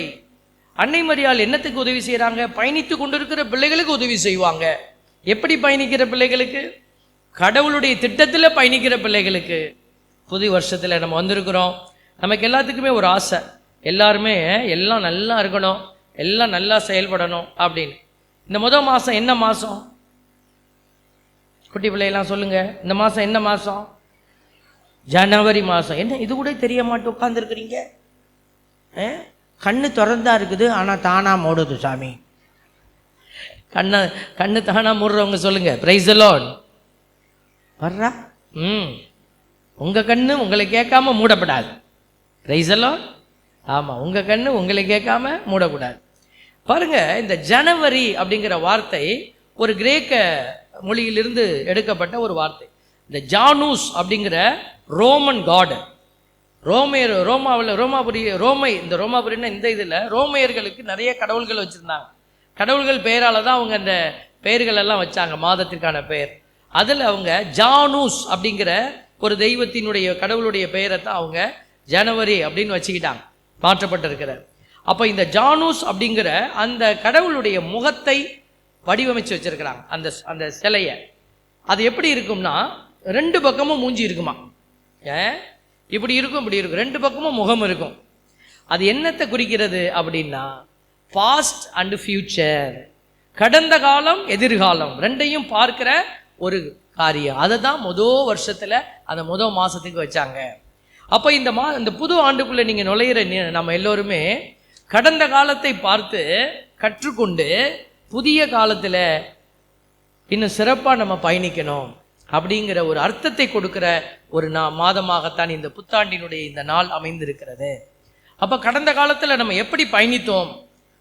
அன்னை மரியாள் என்னத்துக்கு உதவி செய்கிறாங்க? பயணித்து கொண்டு இருக்கிற பிள்ளைகளுக்கு உதவி செய்வாங்க. எப்படி பயணிக்கிற பிள்ளைகளுக்கு? கடவுளுடைய திட்டத்தில் பயணிக்கிற பிள்ளைகளுக்கு. புது வருஷத்தில் நம்ம வந்திருக்கிறோம். நமக்கு எல்லாத்துக்குமே ஒரு ஆசை, எல்லாருமே எல்லாம் நல்லா இருக்கணும், எல்லாம் நல்லா செயல்படணும் அப்படின்னு. இந்த முதல் மாதம் என்ன மாதம்? குட்டி பிள்ளையெல்லாம் சொல்லுங்க, இந்த மாதம் என்ன மாதம்? ஜனவரி மாதம். என்ன இது கூட தெரிய மாட்டேன் உட்காந்துருக்குறீங்க? கண்ணு திறந்தா இருக்குது, ஆனால் தானா மூடுது சாமி. கண்ணு தானா மூடுறவங்க சொல்லுங்க பிரைஸ் தி லார்ட். வர்றா உங்கள் கண்ணு உங்களை கேட்காம மூடப்படாது. Price the Lord. ஆமாம், உங்கள் கண்ணு உங்களை கேட்காம மூடக்கூடாது. பாருங்க, இந்த ஜனவரி அப்படிங்கிற வார்த்தை ஒரு கிரேக்க மொழியிலிருந்து எடுக்கப்பட்ட ஒரு வார்த்தை. இந்த ஜானூஸ் அப்படிங்கிற ரோமன் காடு, இந்த ரோமாபுரின்னா இந்த இதில் ரோமையர்களுக்கு நிறைய கடவுள்கள் வச்சுருந்தாங்க. கடவுள்கள் பெயரால் தான் அவங்க அந்த பெயர்கள் எல்லாம் வச்சாங்க, மாதத்திற்கான பெயர். அதில் அவங்க ஜானூஸ் அப்படிங்கிற ஒரு தெய்வத்தினுடைய கடவுளுடைய பெயரை தான் அவங்க ஜனவரி அப்படின்னு வச்சுக்கிட்டாங்க, மாற்றப்பட்டிருக்கிறார். அப்போ இந்த ஜானூஸ் அப்படிங்கிற அந்த கடவுளுடைய முகத்தை வடிவமைச்சு வச்சிருக்கிறாங்க. அந்த சிலையை அது எப்படி இருக்கும்னா, ரெண்டு பக்கமும் மூஞ்சி இருக்குமா, இப்படி இருக்கும் இப்படி இருக்கும், ரெண்டு பக்கமும் முகம் இருக்கும். அது என்னத்தை குறிக்கிறது அப்படின்னா, பாஸ்ட் அண்ட் ஃபியூச்சர், கடந்த காலம் எதிர்காலம் ரெண்டையும் பார்க்கிற ஒரு காரியம். அதை தான் முதல் வருஷத்தில் அந்த முதல் மாதத்துக்கு வச்சாங்க. அப்போ இந்த புது ஆண்டுக்குள்ளே நீங்கள் நுழையிற நம்ம எல்லோருமே கடந்த காலத்தை பார்த்து கற்றுக்கொண்டு புதிய காலத்தில் இன்னும் சிறப்பாக நம்ம பயணிக்கணும் அப்படிங்கிற ஒரு அர்த்தத்தை கொடுக்கிற ஒரு மாதமாகத்தான் இந்த புத்தாண்டினுடைய இந்த நாள் அமைந்திருக்கிறது. அப்போ கடந்த காலத்தில் நம்ம எப்படி பயணித்தோம்,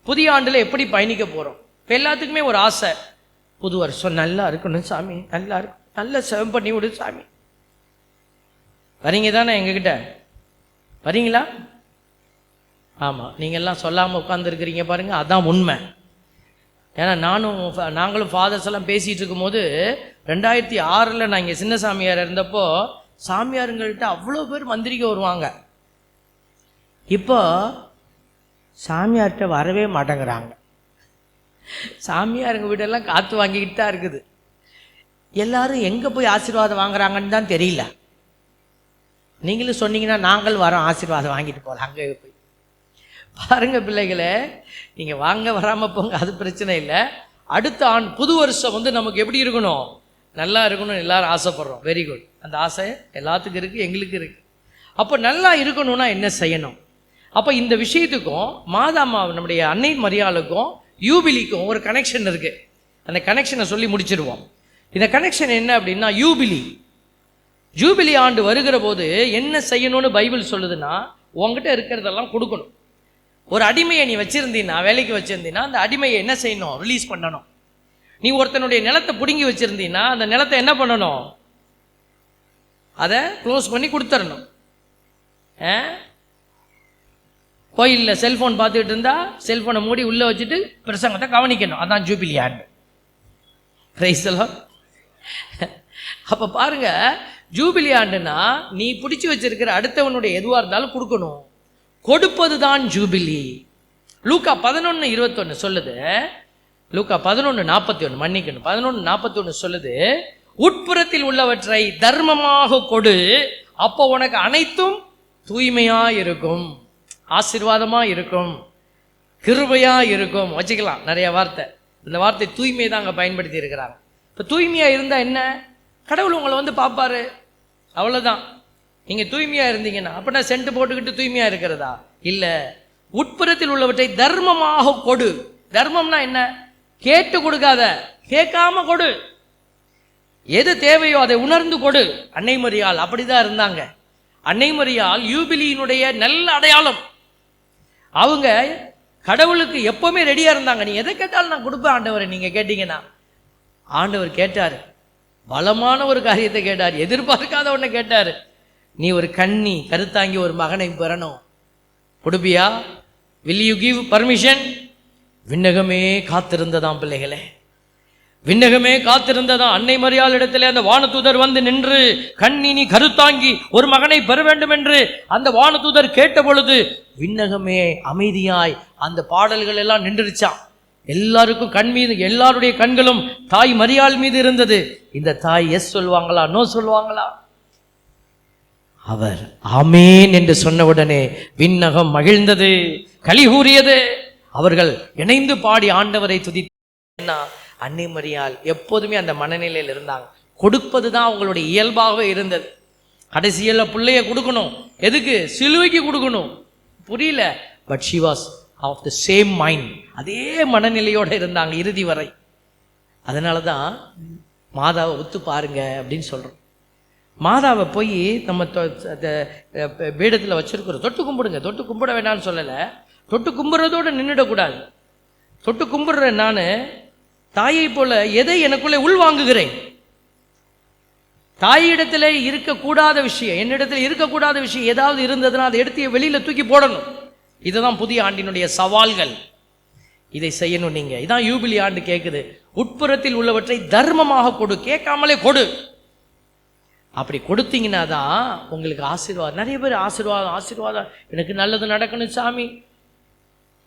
புதிய ஆண்டில் எப்படி பயணிக்க போகிறோம்? இப்போ எல்லாத்துக்குமே ஒரு ஆசை, புது வருஷம் நல்லா இருக்கணும் சாமி, நல்லா இருக்கும், நல்லா செவம் பண்ணி விடு சாமி. வரீங்க தானே எங்ககிட்ட? வரீங்களா? ஆமாம், நீங்கள்லாம் சொல்லாமல் உட்காந்துருக்கிறீங்க பாருங்கள், அதான் உண்மை. ஏன்னா நாங்களும் ஃபாதர்ஸ் எல்லாம் பேசிகிட்டு இருக்கும்போது 2006 நான் இங்கே சின்ன சாமியார் இருந்தப்போ சாமியாருங்கள்கிட்ட அவ்வளோ பேர் மந்திரிக்க வருவாங்க. இப்போ சாமியார்கிட்ட வரவே மாட்டேங்கிறாங்க. சாமியாருங்க வீடெல்லாம் காற்று வாங்கிக்கிட்டு தான் இருக்குது. எல்லாரும் எங்கே போய் ஆசீர்வாதம் வாங்குறாங்கன்னு தான் தெரியல. நீங்களும் சொன்னீங்கன்னா நாங்கள் வரோம், ஆசீர்வாதம் வாங்கிட்டு போகலாம். அங்கே போய் பாருங்கள் பிள்ளைகளே, நீங்கள் வாங்க வராமல் போங்க, அது பிரச்சனை இல்லை. அடுத்த புது வருஷம் நமக்கு எப்படி இருக்கணும், நல்லா இருக்கணும் எல்லாரும் ஆசைப்படுறோம். வெரி குட், அந்த ஆசை எல்லாத்துக்கும் இருக்குது, எங்களுக்கு இருக்குது. அப்போ நல்லா இருக்கணும்னா என்ன செய்யணும்? அப்போ இந்த விஷயத்துக்கும் நம்முடைய அன்னை மரியாளுக்கும் யூபிலிக்கும் ஒரு கனெக்ஷன் இருக்குது. அந்த கனெக்ஷனை சொல்லி முடிச்சிடுவோம். இந்த கனெக்ஷன் என்ன அப்படின்னா, ஜூபிலி ஆண்டு வருகிற போது என்ன செய்யணும்னு பைபிள் சொல்லுதுன்னா, உங்ககிட்ட இருக்கிறதெல்லாம் கொடுக்கணும். ஒரு அடிமையை நீ வச்சிருந்தீன்னா, வேலைக்கு வச்சிருந்தீன்னா, அந்த அடிமையை என்ன செய்யணும், ரிலீஸ் பண்ணணும். நீ ஒருத்தனுடைய நிலத்தை பிடுங்கி வச்சிருந்தீன்னா, அந்த நிலத்தை என்ன பண்ணணும், அதை க்ளோஸ் பண்ணி கொடுத்துடணும். கோயிலில் செல்ஃபோன் பார்த்துக்கிட்டு இருந்தா செல்ஃபோனை மூடி உள்ளே வச்சுட்டு பிரசங்கத்தை கவனிக்கணும். அதான் ஜூபிலி ஆண்டு. Price the Lord. அப்போ பாருங்க, ஜூபிலி ஆண்டுனா நீ பிடிச்சி வச்சிருக்கிற அடுத்தவனுடைய எதுவாக இருந்தாலும் கொடுக்கணும். கொடுப்பது தான் ஜூபிலி. லூக்கா 11:21 சொல்லுது, லூக்கா 11:41 மன்னிக்கணும், 11:41 சொல்லுது, உட்புறத்தில் உள்ளவற்றை தர்மமாக கொடு, அப்போ உனக்கு அனைத்தும் தூய்மையா இருக்கும், ஆசீர்வாதமா இருக்கும், கிருபையா இருக்கும். வச்சுக்கலாம் நிறைய வார்த்தை. இந்த வார்த்தை தூய்மை தான் அங்கே பயன்படுத்தி இருக்கிறாங்க. இப்போ தூய்மையா இருந்தா என்ன, கடவுள் உங்களை பார்ப்பாரு, அவ்வளோதான். நீங்கள் தூய்மையாக இருந்தீங்கன்னா அப்படின்னா சென்ட் போட்டுக்கிட்டு தூய்மையாக இருக்கிறதா? இல்லை. உட்புறத்தில் உள்ளவற்றை தர்மமாக கொடு. தர்மம்னா என்ன? கேட்டு கொடுக்காத, கேட்காம கொடு. எது தேவையோ அதை உணர்ந்து கொடு. அன்னை மரியாள் அப்படிதான் இருந்தாங்க. அன்னை மரியாள் யூபிலியினுடைய நல்ல அடையாளம். அவங்க கடவுளுக்கு எப்பவுமே ரெடியா இருந்தாங்க. நீ எதை கேட்டாலும் நான் கொடுப்பேன் ஆண்டவரை. நீங்க கேட்டீங்கன்னா ஆண்டவர் கேட்டாரு, பலமான ஒரு காரியத்தை கேட்டார், எதிர்பார்க்காத ஒன்றை கேட்டாரு. நீ ஒரு கன்னி கருத்தாங்கி ஒரு மகனை பெறணும், கொடுப்பியா? will you give permission? விண்ணகமே காத்திருந்ததாம் பிள்ளைகளே, விண்ணகமே காத்திருந்ததாம். அன்னை மரியாள் இடத்துல அந்த வானதூதர் வந்து நின்று, கண்ணி நீ கருத்தாங்கி ஒரு மகனை பெற வேண்டும் என்று அந்த வானதூதர் கேட்ட பொழுது விண்ணகமே அமைதியாய் அந்த பாடல்கள் எல்லாம் நின்றுச்சான். எல்லாருக்கும் கண் மீது, எல்லாருடைய கண்களும் தாய் மரியாள் மீது இருந்தது. இந்த தாய் எஸ் சொல்லுவாங்களா, நோ சொல்லுவாங்களா? அவர் ஆமேன் என்று சொன்னவுடனே விண்ணகம் மகிழ்ந்தது, களி கூறியது. அவர்கள் இணைந்து பாடி ஆண்டவரை துதித்தா. அன்னை மரியாள் எப்போதுமே அந்த மனநிலையில் இருந்தாங்க. கொடுப்பது தான் அவங்களுடைய இயல்பாகவே இருந்தது. கடைசியில் பிள்ளைய கொடுக்கணும், எதுக்கு? சிலுவைக்கு கொடுக்கணும். புரியல, but she was of the same mind. அதே மனநிலையோடு இருந்தாங்க இறுதி வரை. அதனால தான் மாதாவை ஒத்து பாருங்க அப்படின்னு சொல்கிறோம். மாதாவை போய் நம்ம பீடத்தில் வச்சிருக்கிறோம், தொட்டு கும்பிடுங்க. தொட்டு கும்பிட வேண்டாம்னு சொல்லலை, தொட்டு கும்பிட்றதோடு நின்றுடக்கூடாது. தொட்டு கும்பிடுறேன் நான் தாயை போல எதை எனக்குள்ளே உள்வாங்குகிறேன். தாயிடத்தில் இருக்கக்கூடாத விஷயம், என்னிடத்தில் இருக்கக்கூடாத விஷயம் ஏதாவது இருந்ததுன்னா அதை எடுத்து வெளியில் தூக்கி போடணும். இதுதான் புதிய ஆண்டினுடைய சவால்கள். இதை செய்யணும் நீங்க. இதான் யூபிலி ஆண்டு கேட்குது. உட்புறத்தில் உள்ளவற்றை தர்மமாக கொடு, கேட்காமலே கொடு. அப்படி கொடுத்தீங்கன்னா தான் உங்களுக்கு ஆசீர்வாதம். நிறைய பேர் ஆசீர்வாதம் எனக்கு நல்லது நடக்கணும் சாமி.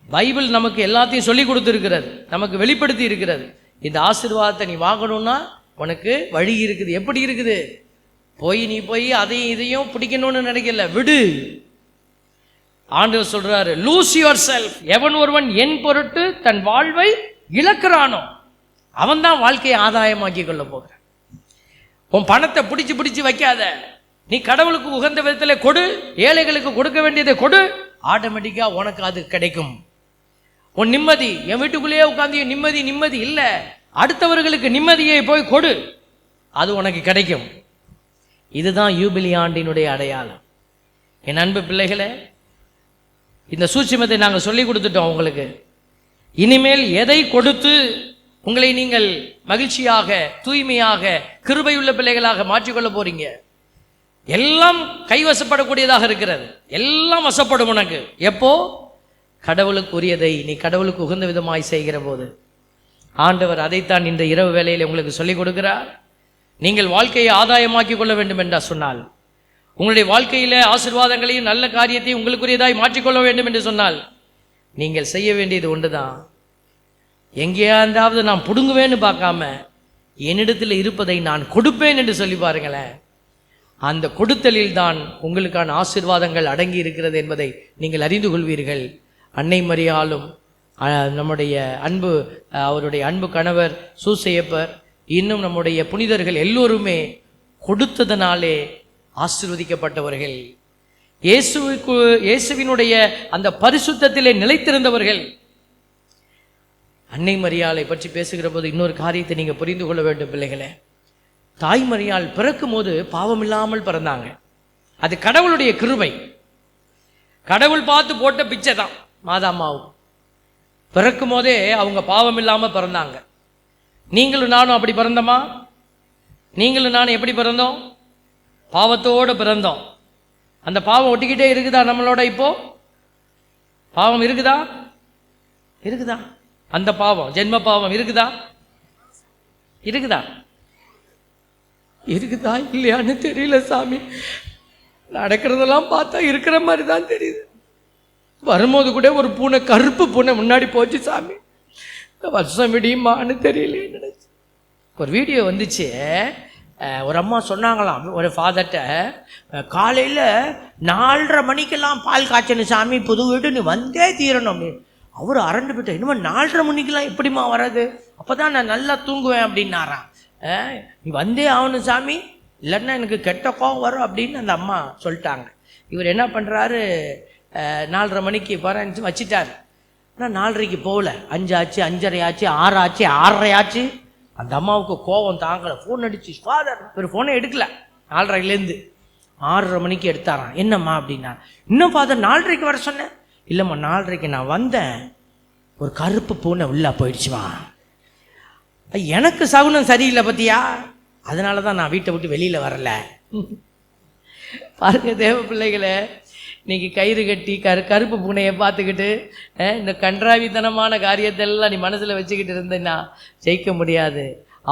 பைபிள் நமக்கு எல்லாத்தையும் சொல்லி கொடுத்துருக்கிறது, நமக்கு வெளிப்படுத்தி இருக்கிறது. இந்த ஆசீர்வாதத்தை நீ வாங்கணும்னா உனக்கு வழி இருக்குது. எப்படி இருக்குது? நீ போய் அதையும் இதையும் பிடிக்கணும்னு நினைக்கல, விடு. ஆண்டவர் சொல்றாரு, லூஸ் யுவர் செல்ஃப். எவன் ஒருவன் என் பொருட்டு தன் வாழ்வை இழக்கிறானோ அவன் தான் வாழ்க்கையை ஆதாயமாக்கி கொள்ள போகிறான். உன் பணத்தை பிடிச்சு வைக்காத. நீ கடவுளுக்கு உகந்த விதத்தில் கொடு, ஏழைகளுக்கு கொடுக்க வேண்டியதை கொடு, ஆட்டோமேட்டிக்கா உனக்கு அது கிடைக்கும். உன் நிம்மதி, என் வீட்டுக்குள்ளேயே உட்காந்து நிம்மதி இல்லை, அடுத்தவர்களுக்கு நிம்மதியை போய் கொடு, அது உனக்கு கிடைக்கும். இதுதான் யூபிலி ஆண்டினுடைய அடையாளம். என் அன்பு பிள்ளைகளே, இந்த சூட்சுமத்தை நாங்கள் சொல்லி கொடுத்துட்டோம் உங்களுக்கு. இனிமேல் எதை கொடுத்து உங்களை நீங்கள் மகிழ்ச்சியாக, தூய்மையாக, கிருபையுள்ள பிள்ளைகளாக மாற்றிக்கொள்ள போறீங்க? எல்லாம் கைவசப்படக்கூடியதாக இருக்கிறது, எல்லாம் வசப்படும் உனக்கு. எப்போ? கடவுளுக்கு உரியதை நீ கடவுளுக்கு உகந்த விதமாய் செய்கிற போது. ஆண்டவர் அதைத்தான் இந்த இரவு வேளையில் உங்களுக்கு சொல்லிக் கொடுக்கிறார். நீங்கள் வாழ்க்கையை ஆதாயமாக்கி கொள்ள வேண்டும் என்றா சொன்னால், உங்களுடைய வாழ்க்கையில ஆசீர்வாதங்களையும் நல்ல காரியத்தையும் உங்களுக்குரியதாய் மாற்றிக்கொள்ள வேண்டும் என்று சொன்னால், நீங்கள் செய்ய வேண்டியது ஒன்றுதான். எங்கேயாந்தாவது நான் புடுங்குவேன்னு பார்க்காம என்னிடத்தில் இருப்பதை நான் கொடுப்பேன் என்று சொல்லி பாருங்களேன். அந்த கொடுத்தலில் தான் உங்களுக்கான ஆசீர்வாதங்கள் அடங்கி இருக்கிறது என்பதை நீங்கள் அறிந்து கொள்வீர்கள். அன்னை மரியாளும் நம்முடைய அவருடைய அன்பு கணவர் சூசையப்பர், இன்னும் நம்முடைய புனிதர்கள் எல்லோருமே கொடுத்ததனாலே ஆசீர்வதிக்கப்பட்டவர்கள். இயேசுவினுடைய அந்த பரிசுத்தத்திலே நிலைத்திருந்தவர்கள். அன்னை மரியாளை பற்றி பேசுகிற போது இன்னொரு காரியத்தை நீங்க புரிந்து கொள்ள வேண்டும் பிள்ளைகளே. தாய் மரியாள் பிறக்கும் போது பாவம் இல்லாமல் பிறந்தாங்க. அது கடவுளுடைய கிருபை. கடவுள் பார்த்து போட்ட பிச்சை தான் மாதாமாவும். பிறக்கும் போதே அவங்க பாவம் இல்லாமல் பிறந்தாங்க. நீங்களும் நானும் அப்படி பிறந்தோமா? நீங்களும் நானும் எப்படி பிறந்தோம்? பாவத்தோடு பிறந்தோம். அந்த பாவம் ஒட்டிக்கிட்டே இருக்குதா நம்மளோட? இப்போ பாவம் இருக்குதா? இருக்குதா? அந்த பாவம், ஜென்ம பாவம் இருக்குதா? இருக்குதா? இருக்குதா இல்லையான்னு தெரியல சாமி. நடக்கிறதெல்லாம் பார்த்தா இருக்கிற மாதிரி தான் தெரியுது. வரும்போது கூட ஒரு பூனை, கருப்பு பூனை முன்னாடி போச்சு சாமி. இந்த வருஷம் விடியுமான்னு தெரியல நினைச்சு. ஒரு வீடியோ வந்துச்சு. ஒரு அம்மா சொன்னாங்களாம் ஒரு ஃபாதர்கிட்ட, காலையில் 4:30 மணிக்கெல்லாம் பால் காய்ச்சணும் சாமி, புது வீடு நீ வந்தே தீரணும் அப்படின்னு. அவர் அரண்டு போயிட்ட, இன்னும் 4:30 மணிக்கெல்லாம் எப்படிமா வர்றது? அப்போ தான் நான் நல்லா தூங்குவேன் அப்படின்னாராம். நீ வந்தே ஆகணும் சாமி, இல்லைன்னா எனக்கு கெட்ட கோவம் வரும் அப்படின்னு அந்த அம்மா சொல்லிட்டாங்க. இவர் என்ன பண்ணுறாரு, 4:30 மணிக்கு போகிறேன்னு வச்சுட்டார். ஆனால் 4:30 போகல. 5 ஆச்சு, 5:30 ஆச்சு, 6 ஆச்சு, 6:30 ஆச்சு. அந்த அம்மாவுக்கு கோபம் தாங்கலை. ஃபோன் அடிச்சு, ஃபாதர் ஒரு ஃபோனை எடுக்கல. 4:30லேருந்து 6:30 மணிக்கு எடுத்தாராம். என்னம்மா அப்படின்னா, இன்னும் ஃபாதர் 4:30 வர சொன்னேன். இல்லைம்மா 4:30 நான் வந்தேன், ஒரு கருப்பு பூனை உள்ளே போயிடுச்சுமா. எனக்கு சகுனம் சரியில்லை பத்தியா, அதனால தான் நான் வீட்டை விட்டு வெளியில் வரல. பாருங்க தேவ பிள்ளைகளை, இன்னைக்கு கயிறு கட்டி கருப்பு பூனையை பார்த்துக்கிட்டு இந்த கன்றாவித்தனமான காரியத்தெல்லாம் நீ மனசில் வச்சுக்கிட்டு இருந்தேன்னா ஜெயிக்க முடியாது.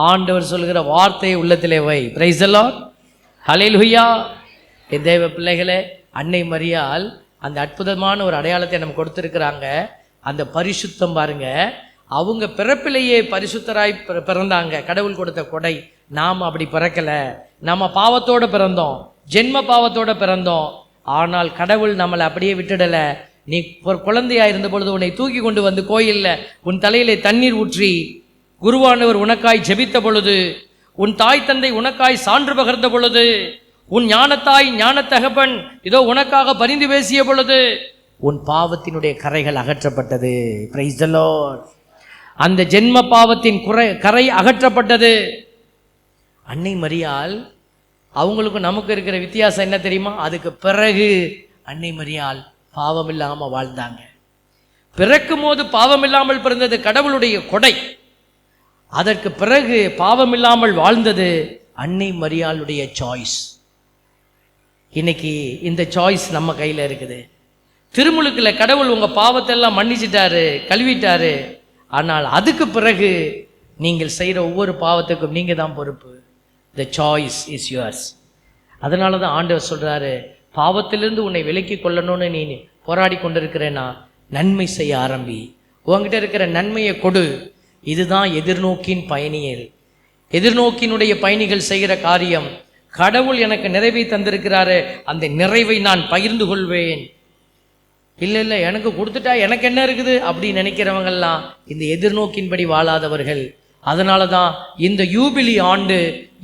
ஆண்டவர் சொல்கிற வார்த்தையை உள்ளத்திலே வை. பிரைஸ் தி லார்ட், ஹல்லேலூயா. என் தேவ பிள்ளைகளே, அன்னை மரியாள் அந்த அற்புதமான ஒரு அடையாளத்தை நம்ம கொடுத்துருக்குறாங்க. அந்த பரிசுத்தம் பாருங்க, அவங்க பிறப்பிலேயே பரிசுத்தராய் பிறந்தாங்க. கடவுள் கொடுத்த கொடை. நாம் அப்படி பிறக்கலை. நம்ம பாவத்தோடு பிறந்தோம், ஜென்ம பாவத்தோடு பிறந்தோம். ஆனால் கடவுள் நம்மளை அப்படியே விட்டுடலை. நீ ஒரு குழந்தையாக இருந்த பொழுது உன்னை தூக்கி கொண்டு வந்து கோயிலில் உன் தலையிலே தண்ணீர் ஊற்றி குருவானவர் உனக்காய் ஜெபித்த பொழுது, உன் தாய் தந்தை உனக்காய் சான்று பகர்ந்த பொழுது, உன் ஞானத்தாய் ஞானத்தகப்பன் இதோ உனக்காக பரிந்து பேசிய பொழுது உன் பாவத்தினுடைய கரைகள் அகற்றப்பட்டது. Price the Lord. அந்த ஜென்ம பாவத்தின் கரை அகற்றப்பட்டது. அன்னை மரியாள், அவங்களுக்கும் நமக்கு இருக்கிற வித்தியாசம் என்ன தெரியுமா? அதுக்கு பிறகு அன்னை மரியாள் பாவம் இல்லாமல் வாழ்ந்தாங்க. பிறக்கும் போது பாவம் இல்லாமல் பிறந்தது கடவுளுடைய கொடை. அதற்கு பிறகு பாவம் இல்லாமல் வாழ்ந்தது அன்னை மரியாளுடைய சாய்ஸ். இன்னைக்கு இந்த சாய்ஸ் நம்ம கையில் இருக்குது. திருமுழுக்கில் கடவுள் உங்கள் பாவத்தை எல்லாம் மன்னிச்சிட்டாரு, கழுவிட்டாரு. ஆனால் அதுக்கு பிறகு நீங்கள் செய்கிற ஒவ்வொரு பாவத்துக்கும் நீங்கள் தான் பொறுப்பு. The choice is yours. அதனால தான் ஆண்டவர் சொல்கிறாரு, பாவத்திலிருந்து உன்னை விலக்கி கொள்ளணும்னு நீ போராடி கொண்டிருக்கிறேன்னா நன்மை செய்ய ஆரம்பி. உங்ககிட்ட இருக்கிற நன்மையை கொடு. இதுதான் எதிர்நோக்கின் பயணியல். எதிர்நோக்கினுடைய பயணிகள் செய்கிற காரியம். கடவுள் எனக்கு நிறைவை தந்திருக்கிறாரு, அந்த நிறைவை நான் பகிர்ந்து கொள்வேன். இல்லை எனக்கு கொடுத்துட்டா எனக்கு என்ன இருக்குது அப்படின்னு நினைக்கிறவங்கெல்லாம் இந்த எதிர்நோக்கின்படி வாழாதவர்கள். அதனால தான் இந்த யூபிலி ஆண்டு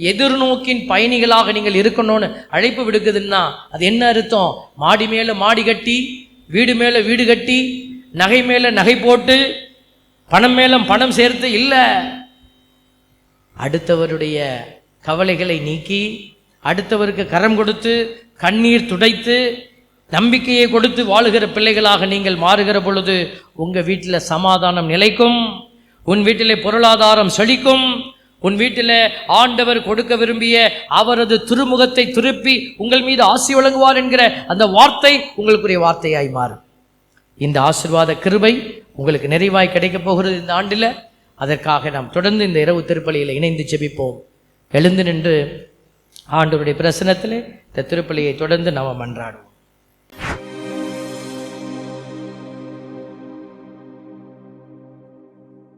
எதிர்நோக்கின் பயணிகளாக நீங்கள் இருக்கணும்னு அழைப்பு விடுக்குதுன்னா அது என்ன அர்த்தம்? மாடி மேலே மாடி கட்டி, வீடு மேலே வீடு கட்டி, நகை மேலே நகை போட்டு, பணம் மேலே பணம் சேர்த்து இல்லை. அடுத்தவருடைய கவலைகளை நீக்கி, அடுத்தவருக்கு கரம் கொடுத்து, கண்ணீர் துடைத்து, நம்பிக்கையை கொடுத்து வாழுகிற பிள்ளைகளாக நீங்கள் மாறுகிற பொழுது உங்கள் வீட்டில் சமாதானம் நிலைக்கும், உன் வீட்டிலே பொருளாதாரம் செழிக்கும், உன் வீட்டில் ஆண்டவர் கொடுக்க விரும்பிய அவரது திருமுகத்தை திருப்பி உங்கள் மீது ஆசி வழங்குவார் என்கிற அந்த வார்த்தை உங்களுக்குரிய வார்த்தையாய் மாறும். இந்த ஆசீர்வாத கிருபை உங்களுக்கு நிறைவாய் கிடைக்கப் போகிறது இந்த ஆண்டில். அதற்காக நாம் தொடர்ந்து இந்த இரவு திருப்பலியில் இணைந்து ஜெபிப்போம். எழுந்து நின்று ஆண்டவருடைய பிரசன்னத்தில் இந்த திருப்பலியை தொடர்ந்து நாம் மன்றாடுவோம்.